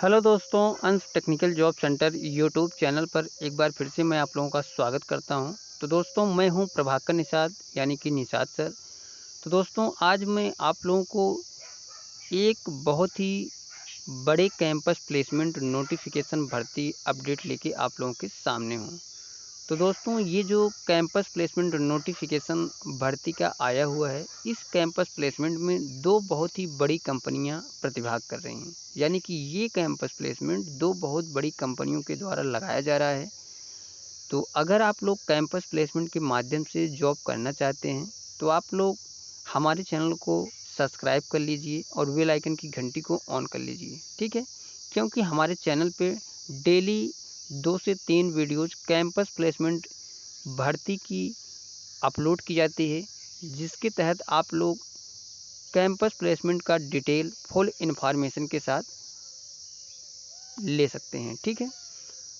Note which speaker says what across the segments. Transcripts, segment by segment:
Speaker 1: Hello दोस्तों, अंश technical job centre YouTube channel पर एक बार फिर से मैं आप लोगों का स्वागत करता हूं। तो दोस्तों, मैं हूं प्रभाकर निषाद यानी कि निषाद सर। तो दोस्तों, आज मैं आप लोगों को एक बहुत ही बड़े कैंपस प्लेसमेंट नोटिफिकेशन भर्ती अपडेट लेके आप लोगों के सामने हूं। तो दोस्तों, ये जो कैंपस प्लेसमेंट नोटिफिकेशन भर्ती का आया हुआ है, इस कैंपस प्लेसमेंट में दो बहुत ही बड़ी कंपनियां प्रतिभाग कर रही हैं। यानी कि ये कैंपस प्लेसमेंट दो बहुत बड़ी कंपनियों के द्वारा लगाया जा रहा है। तो अगर आप लोग कैंपस प्लेसमेंट के माध्यम से जॉब करना चाहते हैं, तो आप लोग हमारे चैनल को सब्सक्राइब कर लीजिए और बेल आइकन की घंटी को ऑन कर लीजिए, ठीक है। क्योंकि हमारे चैनल पे डेली 2 से 3 वीडियोज़ कैंपस प्लेसमेंट भर्ती की अपलोड की जाती है, जिसके तहत आप लोग कैंपस प्लेसमेंट का डिटेल फुल इन्फॉर्मेशन के साथ ले सकते हैं, ठीक है।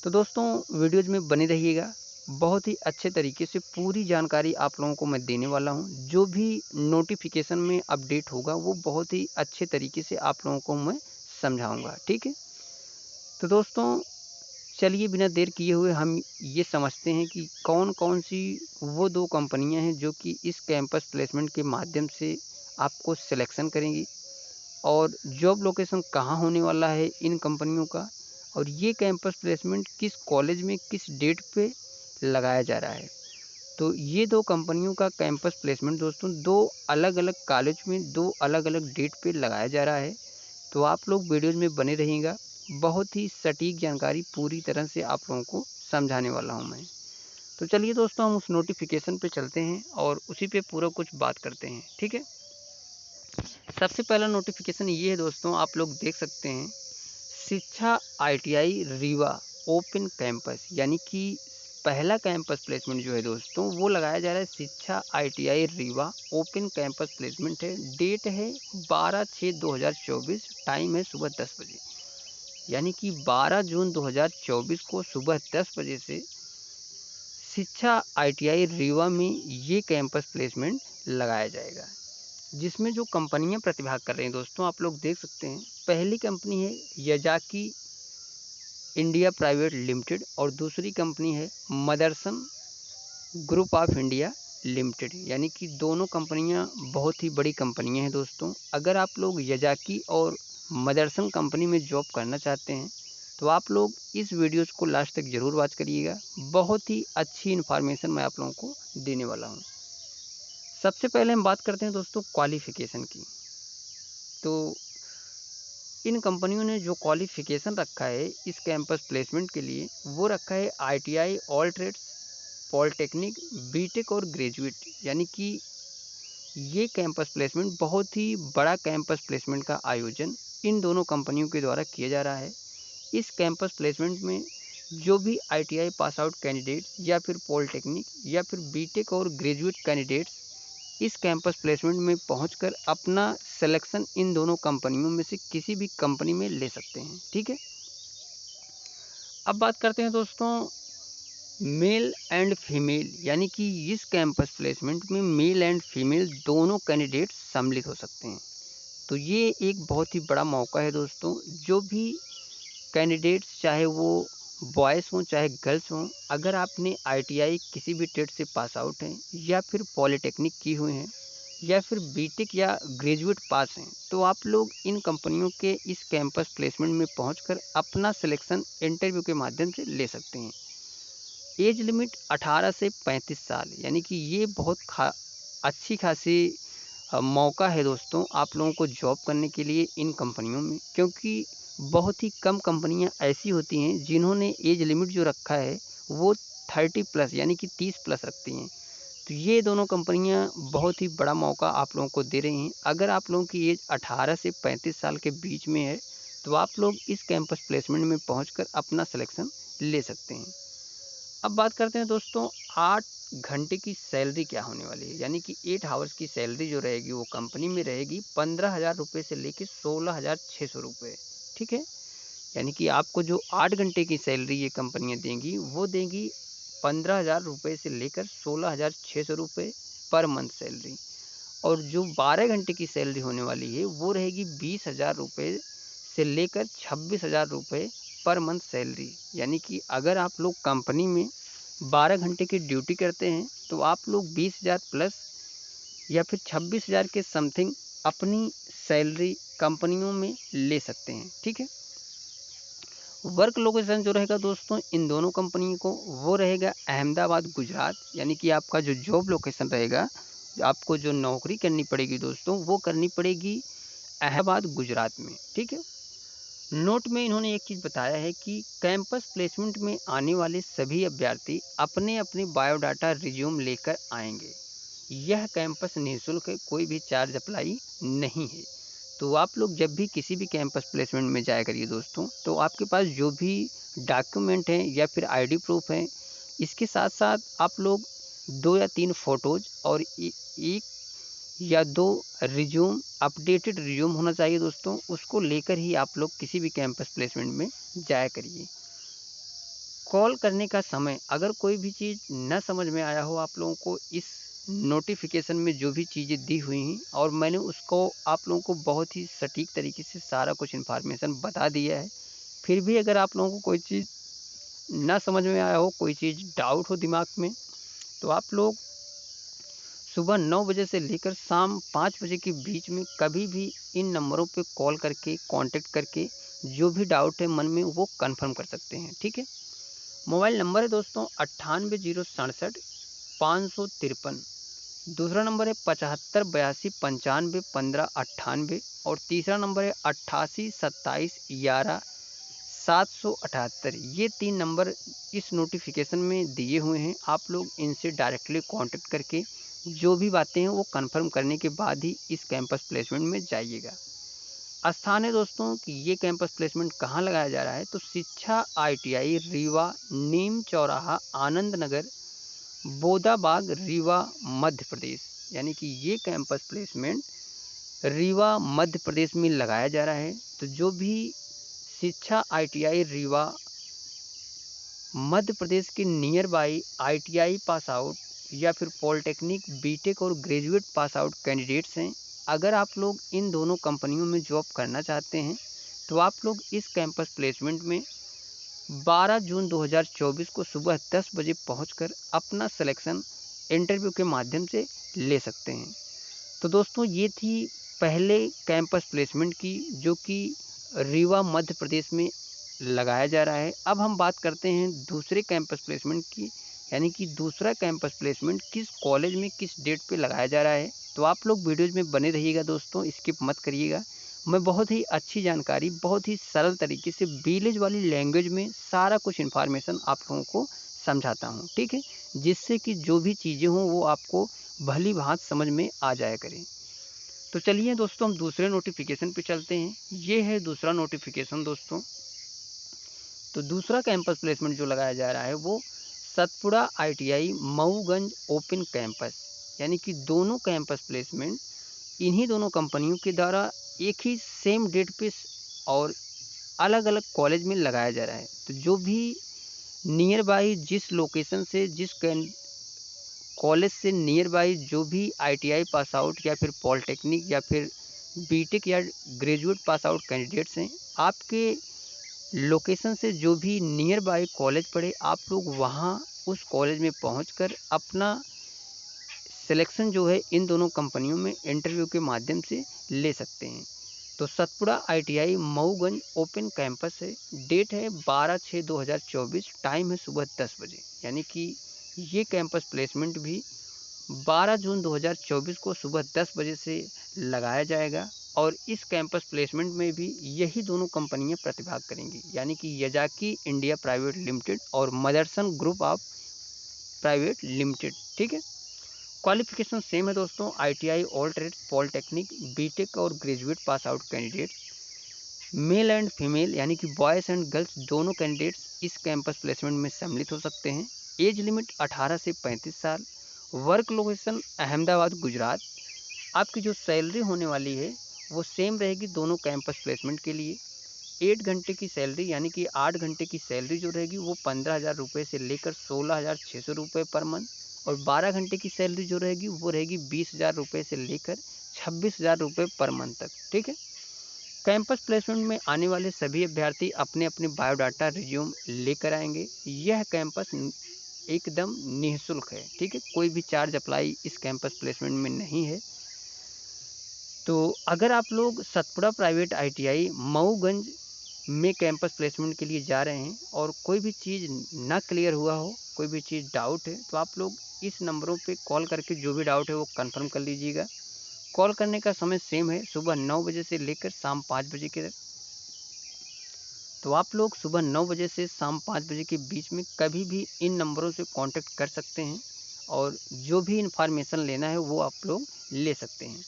Speaker 1: तो दोस्तों, वीडियोज़ में बने रहिएगा। बहुत ही अच्छे तरीके से पूरी जानकारी आप लोगों को मैं देने वाला हूं। जो भी नोटिफिकेशन में अपडेट होगा वो बहुत ही अच्छे तरीके से आप लोगों को मैं समझाऊंगा, ठीक है। तो दोस्तों, चलिए बिना देर किए हुए हम ये समझते हैं कि कौन-कौन सी वो 2 कंपनियां हैं जो कि इस कैंपस प्लेसमेंट के माध्यम से आपको सिलेक्शन करेंगी और जॉब लोकेशन कहाँ होने वाला है इन कंपनियों का, और ये कैंपस प्लेसमेंट किस कॉलेज में किस डेट पे लगाया जा रहा है। तो ये 2 कंपनियों का कैंपस प्लेसमेंट दोस्तों 2 अलग-अलग कॉलेज में 2 अलग-अलग डेट पे लगाया जा रहा है। तो आप लोग वीडियोज़ में बने रहिएगा। बहुत ही सटीक जानकारी पूरी तरह से आप लोगों को समझाने वाला हूँ मैं। तो चलिए दोस्तों, हम उस नोटिफ़िकेशन पे चलते हैं और उसी पे पूरा कुछ बात करते हैं, ठीक है। सबसे पहला नोटिफ़िकेशन ये है दोस्तों, आप लोग देख सकते हैं, शिक्षा आईटीआई रीवा ओपन कैंपस, यानी कि पहला कैंपस प्लेसमेंट जो है दोस्तों वो लगाया जा रहा है शिक्षा ITI Rewa open campus placement है। डेट है 12/6/2024, टाइम है सुबह 10 बजे। यानी कि 12 जून 2024 को सुबह 10 बजे से शिक्षा आईटीआई रीवा में ये कैंपस प्लेसमेंट लगाया जाएगा। जिसमें जो कंपनियां प्रतिभाग कर रही हैं दोस्तों, आप लोग देख सकते हैं। पहली कंपनी है याजाकी इंडिया प्राइवेट लिमिटेड और दूसरी कंपनी है Motherson group of India limited. यानी कि दोनों कंपनियां बहुत ही बड़ी कंपनियां हैं दोस्तों। अगर आप लोग याजाकी और मदरसन कंपनी में जॉब करना चाहते हैं, तो आप लोग इस वीडियोस को लास्ट तक ज़रूर वॉच करिएगा। बहुत ही अच्छी इन्फॉर्मेशन मैं आप लोगों को देने वाला हूँ। सबसे पहले हम बात करते हैं दोस्तों क्वालिफ़िकेशन की। तो इन कंपनियों ने जो क्वालिफ़िकेशन रखा है इस कैंपस प्लेसमेंट के लिए, वो रखा है ITI all trades, polytechnic, BTech और ग्रेजुएट। यानी कि ये कैंपस प्लेसमेंट बहुत ही बड़ा कैंपस प्लेसमेंट का आयोजन इन दोनों कंपनियों के द्वारा किया जा रहा है। इस कैंपस प्लेसमेंट में जो भी आईटीआई पास आउट कैंडिडेट्स या फिर पॉलिटेक्निक या फिर बीटेक और ग्रेजुएट कैंडिडेट्स इस कैंपस प्लेसमेंट में पहुंचकर अपना सिलेक्शन इन दोनों कंपनियों में से किसी भी कंपनी में ले सकते हैं, ठीक है। अब बात करते हैं दोस्तों मेल एंड फीमेल, यानी कि इस कैंपस प्लेसमेंट में मेल एंड फीमेल दोनों कैंडिडेट सम्मिलित हो सकते हैं। तो ये एक बहुत ही बड़ा मौका है दोस्तों। जो भी कैंडिडेट्स, चाहे वो बॉयज़ हों चाहे गर्ल्स हों, अगर आपने आईटीआई किसी भी ट्रेड से पास आउट हैं या फिर पॉलिटेक्निक की हुई हैं या फिर बीटेक या ग्रेजुएट पास हैं, तो आप लोग इन कंपनियों के इस कैंपस प्लेसमेंट में पहुंचकर अपना सिलेक्शन इंटरव्यू के माध्यम से ले सकते हैं। एज लिमिट 18 से 35 साल, यानी कि ये बहुत अच्छी खासी मौका है दोस्तों आप लोगों को जॉब करने के लिए इन कंपनियों में। क्योंकि बहुत ही कम कंपनियां ऐसी होती हैं जिन्होंने एज लिमिट जो रखा है वो 30 प्लस यानी कि 30 प्लस रखती हैं। तो ये दोनों कंपनियां बहुत ही बड़ा मौका आप लोगों को दे रही हैं। अगर आप लोगों की एज 18 से 35 साल के बीच में है, तो आप लोग इस कैंपस प्लेसमेंट में पहुंचकर अपना सिलेक्शन ले सकते हैं। अब बात करते हैं दोस्तों 8 घंटे की सैलरी क्या होने वाली है। यानी कि 8 आवर्स की सैलरी जो रहेगी वो कंपनी में रहेगी 15,000 रुपये से लेकर 16,600 रुपये, ठीक है। यानी कि आपको जो 8 घंटे की सैलरी ये कंपनियां देंगी वो देंगी 15,000 रुपये से लेकर 16,600 रुपये पर मंथ सैलरी। और जो 12 घंटे की सैलरी होने वाली है वो रहेगी 20,000 रुपये से लेकर 26,000 रुपये पर मंथ सैलरी। यानी कि अगर आप लोग कंपनी में 12 घंटे की ड्यूटी करते हैं तो आप लोग 20,000 प्लस या फिर 26,000 के समथिंग अपनी सैलरी कंपनियों में ले सकते हैं। ठीक है। वर्क लोकेशन जो रहेगा दोस्तों इन दोनों कंपनियों को वो रहेगा अहमदाबाद गुजरात। यानी कि आपका जो जॉब लोकेशन रहेगा, आपको जो नौकरी करनी पड़ेगी दोस्तों वो करनी पड़ेगी अहमदाबाद गुजरात में। ठीक है। नोट में इन्होंने एक चीज़ बताया है कि कैंपस प्लेसमेंट में आने वाले सभी अभ्यर्थी अपने अपने बायोडाटा रिज्यूम लेकर आएंगे। यह कैंपस निःशुल्क है, कोई भी चार्ज अप्लाई नहीं है। तो आप लोग जब भी किसी भी कैंपस प्लेसमेंट में जाया करिए दोस्तों, तो आपके पास जो भी डॉक्यूमेंट हैं या फिर आईडी प्रूफ हैं, इसके साथ साथ आप लोग 2 या 3 फ़ोटोज़ और एक या 2 रिज्यूम, अपडेटेड रिज्यूम होना चाहिए दोस्तों। उसको लेकर ही आप लोग किसी भी कैंपस प्लेसमेंट में जाया करिए। कॉल करने का समय, अगर कोई भी चीज़ न समझ में आया हो आप लोगों को, इस नोटिफिकेशन में जो भी चीज़ें दी हुई हैं और मैंने उसको आप लोगों को बहुत ही सटीक तरीके से सारा कुछ इन्फॉर्मेशन बता दिया है, फिर भी अगर आप लोगों को कोई चीज़ ना समझ में आया हो, कोई चीज़ डाउट हो दिमाग में, तो आप लोग सुबह 9 बजे से लेकर शाम 5 बजे के बीच में कभी भी इन नंबरों पे कॉल करके कांटेक्ट करके जो भी डाउट है मन में वो कंफर्म कर सकते हैं। ठीक है। मोबाइल नंबर है दोस्तों 98 067 553। दूसरा नंबर है 75 82 95 15 98 और तीसरा नंबर है 88 27 11 778। ये 3 नंबर इस नोटिफिकेशन में दिए हुए हैं। आप लोग इनसे डायरेक्टली कांटेक्ट करके जो भी बातें हैं वो कंफर्म करने के बाद ही इस कैंपस प्लेसमेंट में जाइएगा। स्थान है दोस्तों कि ये कैंपस प्लेसमेंट कहाँ लगाया जा रहा है, तो शिक्षा ITI रीवा, नीम चौराहा, आनंद नगर, बोदाबाग, रीवा, मध्य प्रदेश। यानी कि ये कैंपस प्लेसमेंट रीवा मध्य प्रदेश में लगाया जा रहा है। तो जो भी शिक्षा ITI रीवा मध्य प्रदेश के near by ITI pass out या फिर पॉलिटेक्निक, बीटेक और ग्रेजुएट पास आउट कैंडिडेट्स हैं, अगर आप लोग इन दोनों कंपनियों में जॉब करना चाहते हैं तो आप लोग इस कैंपस प्लेसमेंट में 12 जून 2024 को सुबह 10 बजे पहुंचकर अपना सिलेक्शन इंटरव्यू के माध्यम से ले सकते हैं। तो दोस्तों ये थी पहले कैंपस प्लेसमेंट की जो कि रीवा मध्य प्रदेश में लगाया जा रहा है। अब हम बात करते हैं दूसरे कैंपस प्लेसमेंट की, यानी कि दूसरा कैंपस प्लेसमेंट किस कॉलेज में किस डेट पे लगाया जा रहा है। तो आप लोग वीडियोज़ में बने रहिएगा दोस्तों, स्किप मत करिएगा। मैं बहुत ही अच्छी जानकारी, बहुत ही सरल तरीके से विलेज वाली लैंग्वेज में सारा कुछ इन्फॉर्मेशन आप लोगों को समझाता हूँ। ठीक है, जिससे कि जो भी चीज़ें हों वो आपको भली भांत समझ में आ जाया करें। तो चलिए दोस्तों हम दूसरे नोटिफिकेशन पे चलते हैं। ये है दूसरा नोटिफिकेशन दोस्तों। तो दूसरा कैंपस प्लेसमेंट जो लगाया जा रहा है वो Satpura ITI Mauganj open campus. यानी कि दोनों कैंपस प्लेसमेंट इन्हीं दोनों कंपनियों के द्वारा एक ही सेम डेट पे और अलग अलग कॉलेज में लगाया जा रहा है। तो जो भी नियर बाई जिस लोकेशन से, जिस कॉलेज से नियर बाई जो भी ITI पास आउट या फिर पॉलिटेक्निक या फिर बीटेक या ग्रेजुएट पास आउट कैंडिडेट्स हैं, आपके लोकेशन से जो भी नियर बाई कॉलेज पड़े, आप लोग वहाँ उस कॉलेज में पहुंचकर अपना सिलेक्शन जो है इन दोनों कंपनियों में इंटरव्यू के माध्यम से ले सकते हैं। तो Satpura ITI Mauganj open campus है, डेट है 12/6/2024, टाइम है सुबह 10 बजे। यानी कि ये कैंपस प्लेसमेंट भी 12 जून 2024 को सुबह 10 बजे से लगाया जाएगा और इस कैंपस प्लेसमेंट में भी यही दोनों कंपनियां प्रतिभाग करेंगी, यानी कि यजाकी इंडिया प्राइवेट लिमिटेड और Motherson group of private limited. ठीक है। क्वालिफिकेशन सेम है दोस्तों, ITI all trade, polytechnic, BTech और graduate pass out candidate, male and female यानी कि बॉयज़ एंड गर्ल्स दोनों कैंडिडेट्स इस कैंपस प्लेसमेंट में सम्मिलित हो सकते हैं। एज लिमिट 18 से 35 साल। Work location Ahmedabad Gujarat. आपकी जो सैलरी होने वाली है वो सेम रहेगी दोनों कैंपस प्लेसमेंट के लिए। 8 घंटे की सैलरी यानी कि 8 घंटे की सैलरी जो रहेगी वो 15,000 रुपये से लेकर 16,600 रुपये पर मंथ और 12 घंटे की सैलरी जो रहेगी वो रहेगी 20,000 रुपये से लेकर 26,000 रुपये पर मंथ तक। ठीक है। कैंपस प्लेसमेंट में आने वाले सभी अभ्यर्थी अपने अपने बायोडाटा रिज्यूम लेकर आएंगे। यह कैंपस एकदम निःशुल्क है, ठीक है, कोई भी चार्ज अप्लाई इस कैंपस प्लेसमेंट में नहीं है। तो अगर आप लोग सतपुड़ा प्राइवेट ITI मऊगंज में कैंपस प्लेसमेंट के लिए जा रहे हैं और कोई भी चीज़ ना क्लियर हुआ हो, कोई भी चीज़ डाउट है, तो आप लोग इस नंबरों पे कॉल करके जो भी डाउट है वो कंफर्म कर लीजिएगा। कॉल करने का समय सेम है, सुबह 9 बजे से लेकर शाम 5 बजे के तक। तो आप लोग सुबह 9 बजे से शाम 5 बजे के बीच में कभी भी इन नंबरों से कांटेक्ट कर सकते हैं और जो भी इन्फॉर्मेशन लेना है वो आप लोग ले सकते हैं।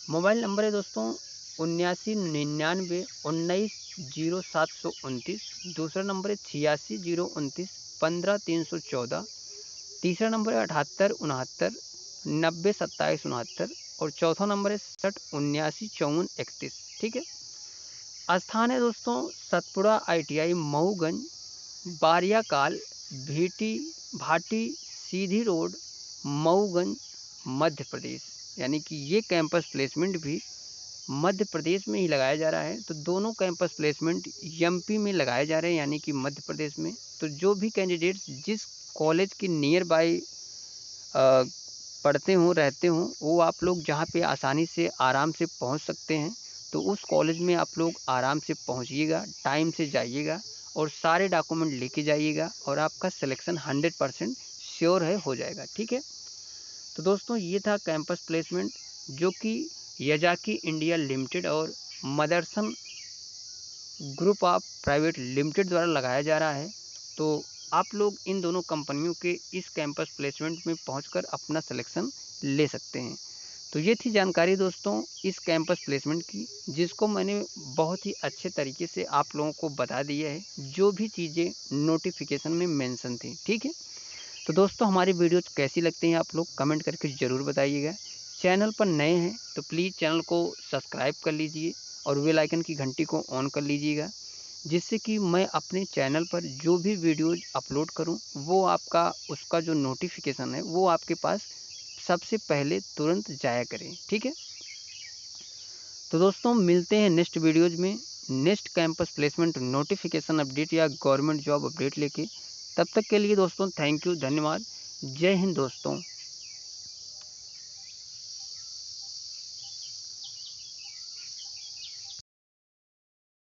Speaker 1: मोबाइल नंबर है दोस्तों 7999 19 0729। दूसरा नंबर है 86 029 15 314। तीसरा नंबर है 78 69 90 27 69 और चौथा नंबर है 60 79 54 31। ठीक है। स्थान है दोस्तों सतपुड़ा ITI मऊगंज, बारियाकाल, भीटी भाटी सीधी रोड, मऊगंज, मध्य प्रदेश। यानी कि ये कैंपस प्लेसमेंट भी मध्य प्रदेश में ही लगाया जा रहा है। तो दोनों कैंपस प्लेसमेंट MP में लगाए जा रहे हैं, यानी कि मध्य प्रदेश में। तो जो भी कैंडिडेट्स जिस कॉलेज के नियर बाय पढ़ते हों, रहते हों, वो आप लोग जहाँ पे आसानी से आराम से पहुँच सकते हैं, तो उस कॉलेज में आप लोग आराम से पहुँचिएगा, टाइम से जाइएगा और सारे डॉक्यूमेंट लेके जाइएगा और आपका सिलेक्शन 100% श्योर है हो जाएगा। ठीक है। तो दोस्तों ये था कैंपस प्लेसमेंट जो कि यजाकी इंडिया लिमिटेड और Motherson group of private limited द्वारा लगाया जा रहा है। तो आप लोग इन दोनों कंपनियों के इस कैंपस प्लेसमेंट में पहुंचकर अपना सिलेक्शन ले सकते हैं। तो ये थी जानकारी दोस्तों इस कैंपस प्लेसमेंट की, जिसको मैंने बहुत ही अच्छे तरीके से आप लोगों को बता दिया है, जो भी चीज़ें नोटिफिकेशन में मेंशन थी। ठीक है। तो दोस्तों हमारी वीडियोज़ कैसी लगती हैं आप लोग कमेंट करके ज़रूर बताइएगा। चैनल पर नए हैं तो प्लीज़ चैनल को सब्सक्राइब कर लीजिए और बेल आइकन की घंटी को ऑन कर लीजिएगा, जिससे कि मैं अपने चैनल पर जो भी वीडियोज़ अपलोड करूं वो आपका उसका जो नोटिफिकेशन है वो आपके पास सबसे पहले तुरंत जाया करें। ठीक है। तो दोस्तों मिलते हैं नेक्स्ट वीडियोज़ में, next campus placement notification update या गवर्नमेंट जॉब अपडेट लेके। तब तक के लिए दोस्तों थैंक यू, धन्यवाद, जय हिंद दोस्तों।